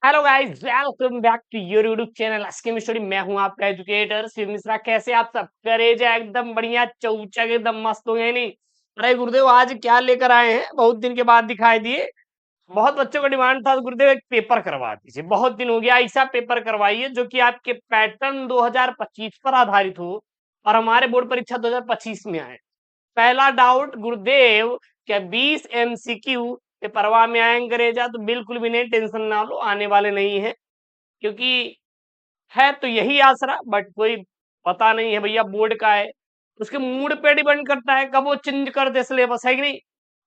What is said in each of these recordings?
Hello guys, welcome back to your YouTube channel Askim study. मैं हूं आपका educator Shiv Mishra. कैसे आप सब? करेजा एकदम बढ़िया, चौचक एकदम मस्त हो गए नहीं? अरे गुरुदेव, आज क्या लेकर आए हैं? बहुत दिन के बाद दिखाई दिए। बहुत बच्चों का डिमांड था गुरुदेव एक पेपर करवा दीजिए, बहुत दिन हो गया। ऐसा पेपर करवाइए जो कि आपके पैटर्न 2025 पर आधारित हो और हमारे बोर्ड परीक्षा 2025 में आए। पहला डाउट गुरुदेव, क्या 20 एमसीक्यू ये परवाह में आएंगे अंग्रेजा? तो बिल्कुल भी नहीं, टेंशन ना लो, आने वाले नहीं है। क्योंकि है तो यही आसरा, बट कोई पता नहीं है भैया बोर्ड का है, उसके मूड पे डिपेंड करता है कब वो चेंज कर दे सिलेबस, है कि नहीं?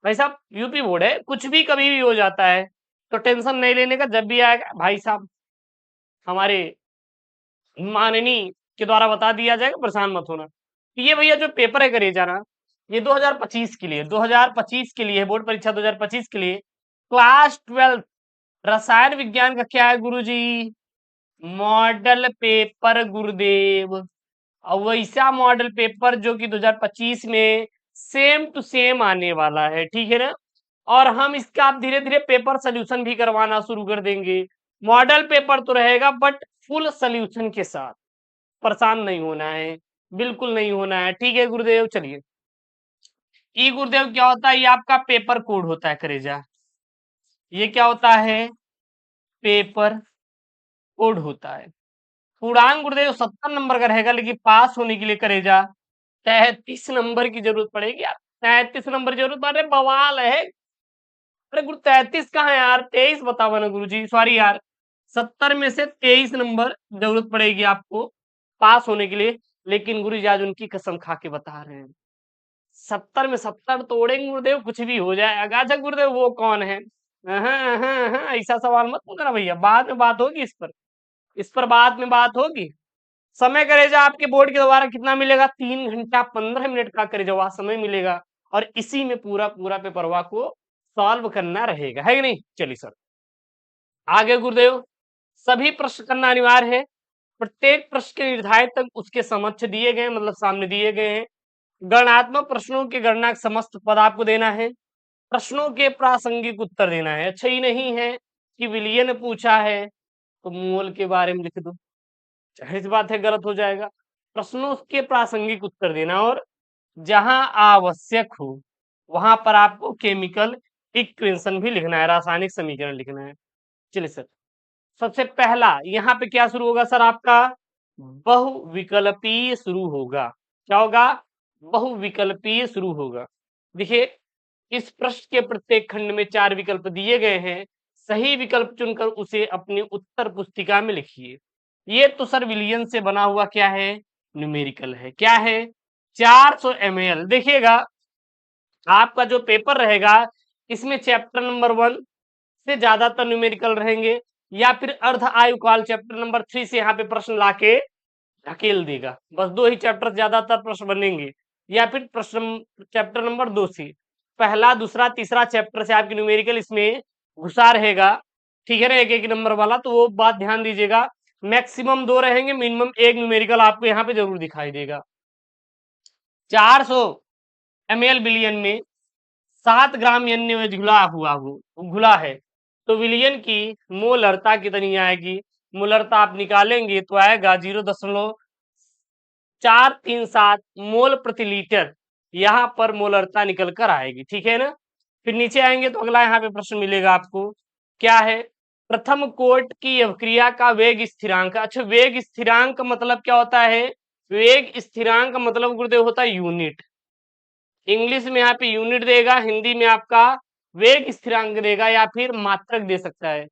भाई साहब, यूपी बोर्ड है, कुछ भी कभी भी हो जाता है, तो टेंशन नहीं लेने का। जब भी आएगा भाई साहब हमारे माननीय के द्वारा बता दिया जाएगा, परेशान मत होना। तो ये भैया जो पेपर है करे जाना, ये 2025 के लिए, 2025 के लिए है, बोर्ड परीक्षा 2025 के लिए। क्लास 12 रसायन विज्ञान का क्या है गुरुजी? मॉडल पेपर गुरुदेव। और वैसा मॉडल पेपर जो कि 2025 में सेम टू सेम आने वाला है, ठीक है ना? और हम इसका आप धीरे धीरे पेपर सोल्यूशन भी करवाना शुरू कर देंगे। मॉडल पेपर तो रहेगा बट फुल सोल्यूशन के साथ। परेशान नहीं होना है, बिल्कुल नहीं होना है, ठीक है गुरुदेव? चलिए, ई गुरुदेव क्या होता है? ये आपका पेपर कोड होता है करेजा। ये क्या होता है? पेपर कोड होता है। पूर्णांक गुरुदेव 70 नंबर का रहेगा, लेकिन पास होने के लिए करेजा 33 नंबर की जरूरत पड़ेगी यार। 33 नंबर की जरूरत, अरे बवाल है। अरे गुरु 33 कहाँ है यार? 23 बताओ ना गुरु जी, सॉरी यार। 70 में से 23 नंबर जरूरत पड़ेगी आपको पास होने के लिए। लेकिन गुरु जी आज उनकी कसम खा के बता रहे हैं, 70 में 70 तोड़ेंगे गुरुदेव, कुछ भी हो जाए। अच्छा गुरुदेव, वो कौन है? ऐसा सवाल मत पूछना भैया, बाद में बात होगी इस पर। इस पर बाद में बात होगी। समय करेजा आपके बोर्ड के द्वारा कितना मिलेगा? 3 घंटा 15 मिनट का करेजा वह समय मिलेगा, और इसी में पूरा पूरा पेपरवा को सॉल्व करना रहेगा, है कि नहीं? चलिए सर आगे गुरुदेव। सभी प्रश्न करना अनिवार्य है। प्रत्येक प्रश्न के निर्धारित तक उसके समक्ष दिए गए, मतलब सामने दिए गए हैं। गणनात्मक प्रश्नों की गणना का समस्त पद आपको देना है। प्रश्नों के प्रासंगिक उत्तर देना है। अच्छा ही नहीं है कि विलियन पूछा है तो मोल के बारे में लिख दो, जाहिर सी बात है गलत हो जाएगा। प्रश्नों के प्रासंगिक उत्तर देना, और जहां आवश्यक हो वहां पर आपको केमिकल इक्वेशन भी लिखना है, रासायनिक समीकरण लिखना है। चलिए सर, सबसे पहला यहाँ पे क्या शुरू होगा सर? आपका बहुविकल्पीय शुरू होगा। क्या होगा? बहुविकल्पीय शुरू होगा। देखिए, इस प्रश्न के प्रत्येक खंड में 4 विकल्प दिए गए हैं। सही विकल्प चुनकर उसे अपनी उत्तर पुस्तिका में लिखिए। ये तो सर विलियन से बना हुआ क्या है? न्यूमेरिकल है। क्या है? 400 ml। देखिएगा, आपका जो पेपर रहेगा इसमें चैप्टर नंबर 1 से ज्यादातर न्यूमेरिकल रहेंगे, या फिर अर्ध आयुकाल चैप्टर नंबर 3 से यहाँ पे प्रश्न लाके ढकेल देगा। बस 2 ही चैप्टर ज्यादातर प्रश्न बनेंगे, या फिर प्रश्न चैप्टर नंबर 2 से पहला दूसरा तीसरा चैप्टर से आपकी न्यूमेरिकल इसमें घुसा रहेगा, ठीक है ना? एक एक नंबर वाला, तो वो बात ध्यान दीजिएगा। मैक्सिमम 2 रहेंगे, मिनिमम 1 न्यूमेरिकल आपको यहाँ पे जरूर दिखाई देगा। 400 ml विलियन में 7 ग्राम एन घुला है, तो विलियन की मोलरता कितनी आएगी? मोलरता आप निकालेंगे तो आएगा 0.437 मोल प्रति लीटर। यहाँ पर मोलरता निकल कर आएगी, ठीक है ना? फिर नीचे आएंगे तो अगला यहाँ पे प्रश्न मिलेगा आपको। क्या है? प्रथम कोट की अभिक्रिया का वेग स्थिरांक। अच्छा, वेग स्थिरांक का मतलब क्या होता है? वेग स्थिरांक का मतलब गुरुदेव होता है यूनिट। इंग्लिश में यहाँ पे यूनिट देगा, हिंदी में आपका वेग स्थिरांक देगा, या फिर मात्रक दे सकता है।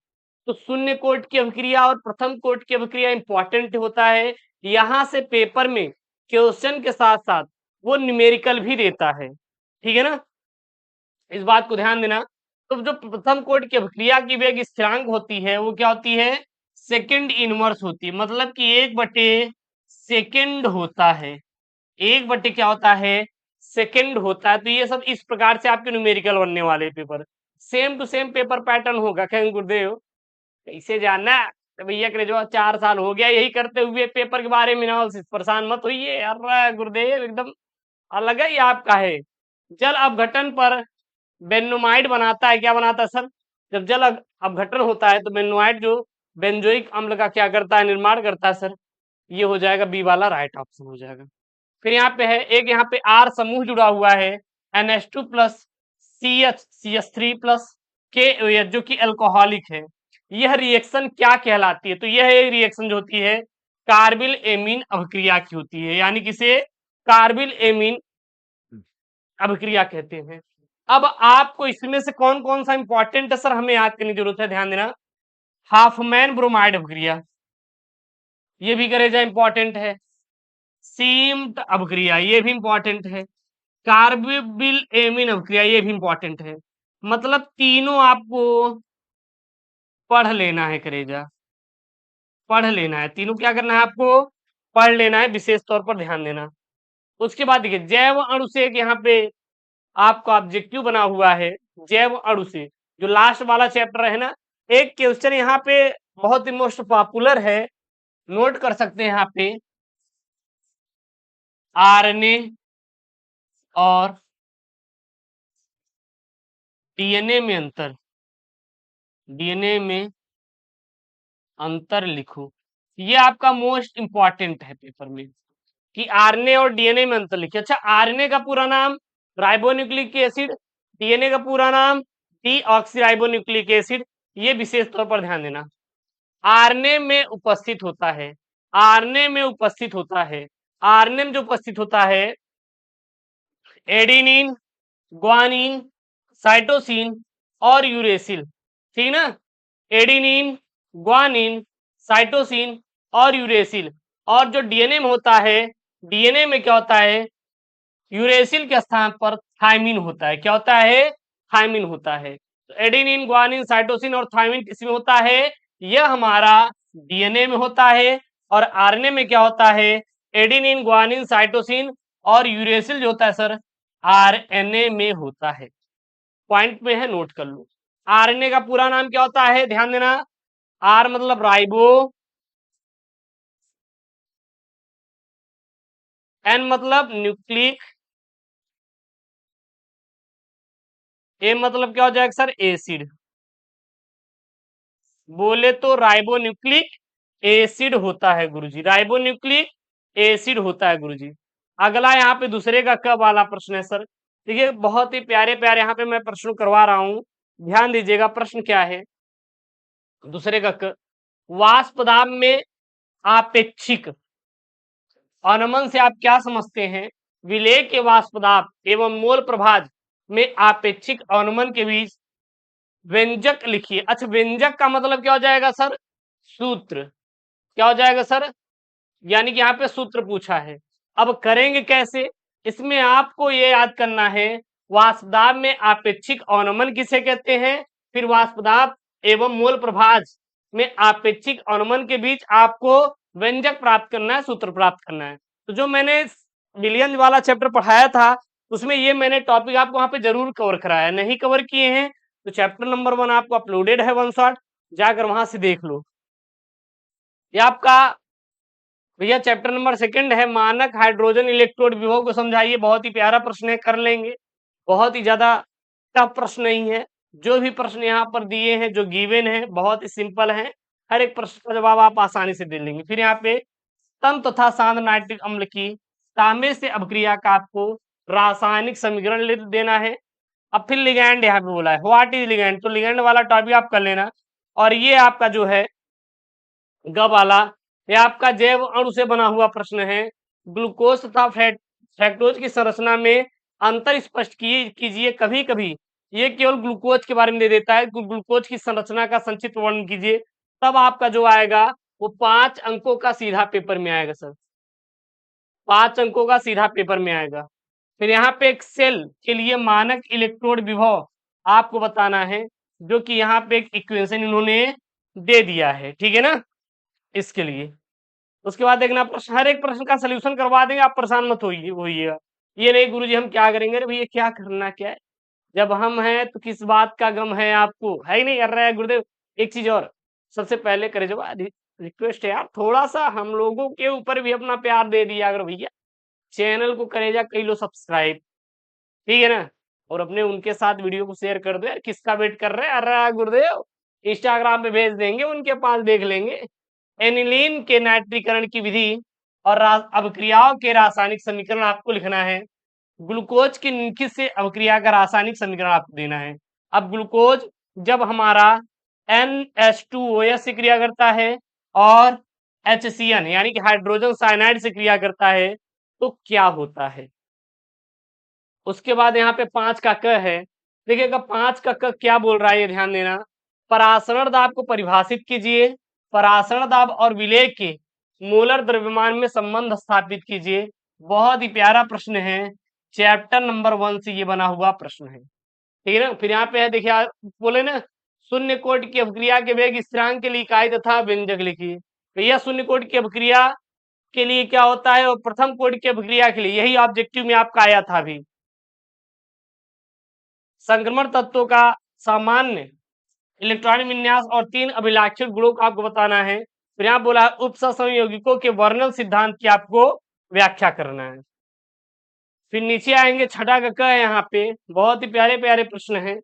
तो शून्य कोट की अभिक्रिया और प्रथम कोट की अभिक्रिया इंपॉर्टेंट होता है। यहां से पेपर में क्वेश्चन के साथ साथ वो न्यूमेरिकल भी देता है, ठीक है ना? इस बात को ध्यान देना। तो जो प्रथम कोट की अभिक्रिया की वेग स्थिरांक होती है वो क्या होती है? सेकंड इनवर्स होती है, मतलब कि 1/सेकंड होता है। 1/, क्या होता है? सेकंड होता है। तो ये सब इस प्रकार से आपके न्यूमेरिकल बनने वाले paper, same to same paper pattern होगा। कहेंगे गुरुदेव कैसे जानना? तो भैया करे जो 4 साल हो गया यही करते हुए, पेपर के बारे में एनालिसिस, परेशान मत होइए। अरे गुरुदेव एकदम अलग ही आपका है। जल अपघटन पर बेनोमाइड बनाता है, क्या बनाता है सर? जब जल अपघटन होता है तो बेनोमाइड जो बेंजोइक अम्ल का क्या करता है, निर्माण करता है सर। ये हो जाएगा बी वाला राइट ऑप्शन हो जाएगा। फिर यहाँ पे है एक, यहाँ पे आर समूह जुड़ा हुआ है NH2 plus CH3 plus KOH जो कि अल्कोहलिक है। यह रिएक्शन क्या कहलाती है, तो यह एक रिएक्शन जो होती है कार्बिल एमीन अभिक्रिया की होती है, यानी किसे कार्बिल एमीन अभिक्रिया कहते हैं। अब आपको इसमें से कौन कौन सा इंपॉर्टेंट है सर हमें याद करने की जरूरत है, ध्यान देना। हाफमैन ब्रोमाइड अभिक्रिया, ये भी करेजा इंपॉर्टेंट है। सीम्ट अभिक्रिया, ये भी इंपॉर्टेंट है। कार्बिल एमीन अभिक्रिया, ये भी इंपॉर्टेंट है। मतलब तीनों आपको पढ़ लेना है करेजा, पढ़ लेना है तीनों, क्या करना है आपको पढ़ लेना है, विशेष तौर पर ध्यान देना। उसके बाद देखिए जैव अणु से, यहाँ पे आपका ऑब्जेक्टिव बना हुआ है जैव अणु से, जो लास्ट वाला चैप्टर है ना। एक क्वेश्चन यहाँ पे बहुत ही मोस्ट पॉपुलर है, नोट कर सकते हैं यहाँ पे, आरएनए और डीएनए में अंतर, डीएनए में अंतर लिखो। ये आपका मोस्ट इंपॉर्टेंट है पेपर में कि आरएनए और डीएनए में अंतर लिखिए। अच्छा, आरएनए का पूरा नाम राइबोन्यूक्लिक एसिड, डीएनए का पूरा नाम डीऑक्सीराइबोन्यूक्लिक एसिड, ये विशेष तौर पर ध्यान देना। आरएनए में उपस्थित होता है, आरएनए में उपस्थित होता है, आरएनए में जो उपस्थित होता है एडेनिन, ग्वानिन, साइटोसिन और यूरेसिल, ठीक ना। एडेनिन, ग्वानिन, साइटोसिन और यूरेसिल। और जो डीएनए में होता है, डीएनए में क्या होता है, यूरेसिल के स्थान पर थायमिन होता है। क्या होता है, थायमिन होता है। तो एडेनिन, ग्वानिन, साइटोसिन और थायमिन किसमें होता है, यह हमारा डीएनए में होता है। और आरएनए में क्या होता है, एडेनिन, ग्वानिन, साइटोसिन और यूरेसिल जो होता है सर आरएनए में होता है। पॉइंट में है, नोट कर लो। आरएनए का पूरा नाम क्या होता है, ध्यान देना। आर मतलब राइबो, एन मतलब न्यूक्लिक, ए मतलब क्या हो जाएगा सर एसिड, बोले तो राइबोन्यूक्लिक एसिड होता है गुरुजी, राइबोन्यूक्लिक एसिड होता है गुरुजी। अगला यहाँ पे दूसरे का क वाला प्रश्न है सर। देखिए बहुत ही प्यारे प्यारे यहाँ पे मैं प्रश्न करवा रहा हूं, ध्यान दीजिएगा। प्रश्न क्या है, दूसरे का क, वाष्प दाब में आपेक्षिक अनमन से आप क्या समझते हैं, विलेय के वाष्प दाब एवं मोल प्रभाज में आपेक्षिक अवनमन के बीच व्यंजक लिखिए। अच्छा, व्यंजक का मतलब क्या हो जाएगा सर, सूत्र। क्या हो जाएगा सर, यानी कि यहाँ पे सूत्र पूछा है। अब करेंगे कैसे, इसमें आपको ये याद करना है वाष्पदाब में आपेक्षिक अवनमन किसे कहते हैं, फिर वाष्पदाब एवं मोल प्रभाज में आपेक्षिक अवनमन के बीच आपको व्यंजक प्राप्त करना है, सूत्र प्राप्त करना है। तो जो मैंने विलियम वाला चैप्टर पढ़ाया था उसमें ये मैंने टॉपिक आपको वहां पे जरूर कवर कराया, नहीं कवर किए हैं तो चैप्टर नंबर 1 आपको अपलोडेड है वन शॉट, जाकर वहां से देख लो। ये आपका भैया चैप्टर नंबर 2 है, मानक हाइड्रोजन इलेक्ट्रोड विभव को समझाइए। बहुत ही प्यारा प्रश्न है, कर लेंगे, बहुत ही ज्यादा टफ प्रश्न नहीं है। जो भी प्रश्न यहाँ पर दिए हैं जो गिवन है बहुत ही सिंपल है, हर एक प्रश्न का जवाब आप आसानी से दे लेंगे। फिर यहाँ पे तन तथा सांद्र नाइट्रिक अम्ल की तांबे से अभिक्रिया का आपको रासायनिक समीकरण लिख देना है। अब फिर लिगैंड यहाँ पे बोला है, व्हाट इज लिगैंड, तो लिगैंड वाला टॉपिक आप कर लेना। और ये आपका जो है ग वाला, ये आपका जैव अणु से बना हुआ प्रश्न है। ग्लूकोज तथा फ्रैक्टोज की संरचना में अंतर स्पष्ट कीजिए। कभी कभी ये केवल ग्लूकोज के बारे में दे देता है, ग्लूकोज की संरचना का संक्षिप्त वर्णन कीजिए। तब आपका जो आएगा वो 5 अंकों का सीधा पेपर में आएगा सर, 5 अंकों का सीधा पेपर में आएगा। फिर यहाँ पे एक सेल के लिए मानक इलेक्ट्रोड विभव आपको बताना है, जो कि यहाँ पे एक इक्वेशन इन्होंने दे दिया है, ठीक है ना, इसके लिए। उसके बाद देखना प्रश्न, हर एक प्रश्न का सोल्यूशन करवा देंगे, आप परेशान मत होइएगा। ये नहीं गुरुजी हम क्या करेंगे, अरे भैया क्या करना क्या है, जब हम हैं तो किस बात का गम है आपको, है ही नहीं। कर रहा है गुरुदेव एक चीज और, सबसे पहले करे जो रिक्वेस्ट है यार, थोड़ा सा हम लोगों के ऊपर भी अपना प्यार दे दिया अगर भैया, चैनल को करेजा कई लो सब्सक्राइब, ठीक है ना, और अपने उनके साथ वीडियो को शेयर कर दो यार, किसका वेट कर रहे हैं, अरे गुरुदेव इंस्टाग्राम पे भेज देंगे, उनके पास देख लेंगे। एनिलीन के नाइट्रीकरण की विधि और अभिक्रियाओं के रासायनिक समीकरण आपको लिखना है। ग्लूकोज की निम्नलिखित से अभिक्रिया का रासायनिक समीकरण आपको देना है। अब ग्लूकोज जब हमारा NH2OH से क्रिया करता है और HCN यानी कि हाइड्रोजन साइनाइड से क्रिया करता है तो क्या होता है। उसके बाद यहाँ पे 5 का क है। देखिएगा 5 का क क्या बोल रहा है, ये ध्यान देना। परासरण दाब को परिभाषित कीजिए, परासरण दाब और विलेय के मोलर द्रव्यमान में संबंध स्थापित कीजिए। बहुत ही प्यारा प्रश्न है, चैप्टर नंबर 1 से ये बना हुआ प्रश्न है, ठीक है ना। फिर यहाँ पे है, देखिए बोले ना, शून्य कोटि की अभिक्रिया के वेग स्थिरांक के लिए इकाई तथा व्यंजक लिखिए। भैया शून्य कोटि की अभिक्रिया के लिए क्या होता है और प्रथम कोटि की अभिक्रिया के लिए, यही ऑब्जेक्टिव में आपका आया था अभी। संक्रमण तत्वों का सामान्य इलेक्ट्रॉनिक विन्यास और 3 अभिलाक्षित गुणों को आपको बताना है। फिर यहाँ बोला है उपसंयोगिकों के वर्णन सिद्धांत की आपको व्याख्या करना है। फिर नीचे आएंगे, छठा का क है यहाँ पे, बहुत ही प्यारे प्यारे प्रश्न है।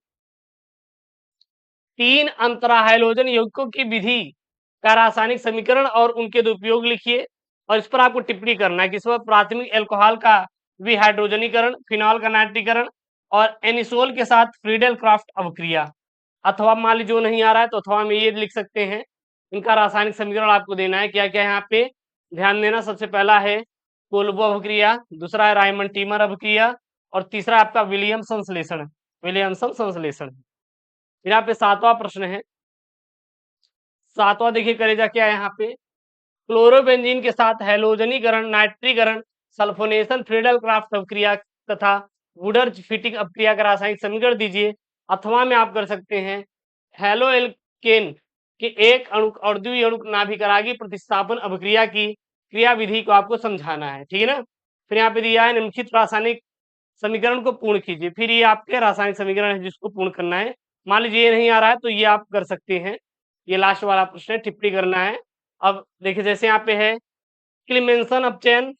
3 अंतरा हाइड्रोजन यौगिकों की विधि का रासायनिक समीकरण और उनके दुरुपयोग लिखिए और इस पर आपको टिप्पणी करना है कि इस पर प्राथमिक एल्कोहल का विहाइड्रोजनीकरण, फिनॉल का नाइट्रीकरण और एनिसोल के साथ फ्रीडेल क्राफ्ट अभिक्रिया, अथवा मान लीजिए जो नहीं आ रहा है तो अथवा में ये लिख सकते हैं। इनका रासायनिक समीकरण आपको देना है। क्या क्या है यहाँ पे ध्यान देना, सबसे पहला है कोल्बो अभिक्रिया, दूसरा है रायमंड टीमर अभिक्रिया और तीसरा आपका विलियमसन संश्लेषण, विलियमसन संश्लेषण। फिर यहाँ पे 7वां प्रश्न है, 7वां देखिए करेजा क्या है यहाँ पे, क्लोरोबेंजीन के साथ हैलोजनीकरण, नाइट्रीकरण, सल्फोनेशन, फ्रीडल क्राफ्ट अभिक्रिया तथा वुडर्ज फिटिंग अभिक्रिया का रासायनिक समीकरण दीजिए। अथवा में आप कर सकते हैं हेलो एल्केन के एक अणु और द्वि अणु नाभिकरागी प्रतिस्थापन अभिक्रिया की क्रिया विधि को आपको समझाना है, ठीक है ना। फिर यहाँ पे दिया है निम्नलिखित रासायनिक समीकरण को पूर्ण कीजिए। फिर ये आपके रासायनिक समीकरण है जिसको पूर्ण करना है। मान लीजिए ये नहीं आ रहा है तो ये आप कर सकते हैं। ये लास्ट वाला प्रश्न है, टिप्पणी करना है। अब देखिए जैसे यहाँ पे है क्लिमेंसन अपचयन,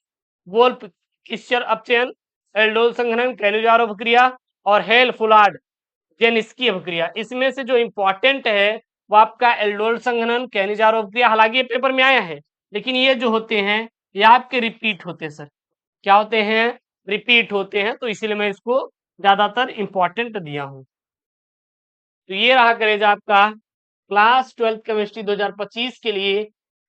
वोल्फ किस्चर अपचयन, एल्डोल संघनन, कैनिजारो अभिक्रिया और हेल फुलार्ड जेनिस्की अभिक्रिया। इसमें से जो इंपॉर्टेंट है वो आपका एल्डोल संघनन, कैनिजारो अभिक्रिया। हालांकि ये पेपर में आया है लेकिन ये जो होते हैं ये आपके रिपीट होते हैं सर। क्या होते हैं? रिपीट होते हैं, तो इसीलिए मैं इसको ज्यादातर इंपॉर्टेंट दिया हूं। तो ये रहा करेगा आपका क्लास 12 केमिस्ट्री 2025 के लिए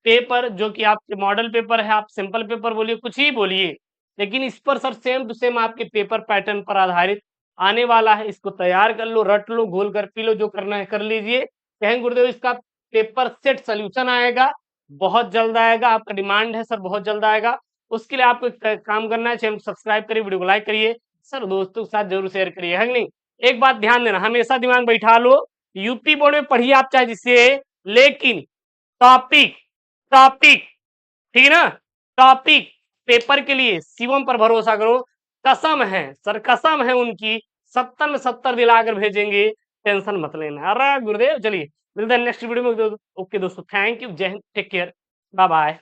पेपर, जो कि आपके मॉडल पेपर है। आप सिंपल पेपर बोलिए, कुछ ही बोलिए, लेकिन इस पर सर सेम टू सेम आपके पेपर पैटर्न पर आधारित आने वाला है। इसको तैयार कर लो, रट लो, घोल कर पी लो, जो करना है कर लीजिए। कहें गुरुदेव इसका पेपर सेट सोल्यूशन आएगा, बहुत जल्द आएगा, आपका डिमांड है सर, बहुत जल्द आएगा। उसके लिए आपको एक काम करना है, चैनल को सब्सक्राइब करिए, वीडियो को लाइक करिए, सर दोस्तों के साथ जरूर शेयर करिए, है कि नहीं। एक बात ध्यान देना, हमेशा दिमाग बैठा लो, यूपी बोर्ड में पढ़िए आप चाहे जिससे, लेकिन टॉपिक टॉपिक ठीक है ना, टॉपिक पेपर के लिए शिवम पर भरोसा करो। कसम है सर, कसम है उनकी, 70 में 70 दिलाकर भेजेंगे, टेंशन मत लेना। अरे गुरुदेव, चलिए मिलते हैं नेक्स्ट वीडियो में। ओके दोस्तों, थैंक यू, जय हिंद, टेक केयर, बाय बाय।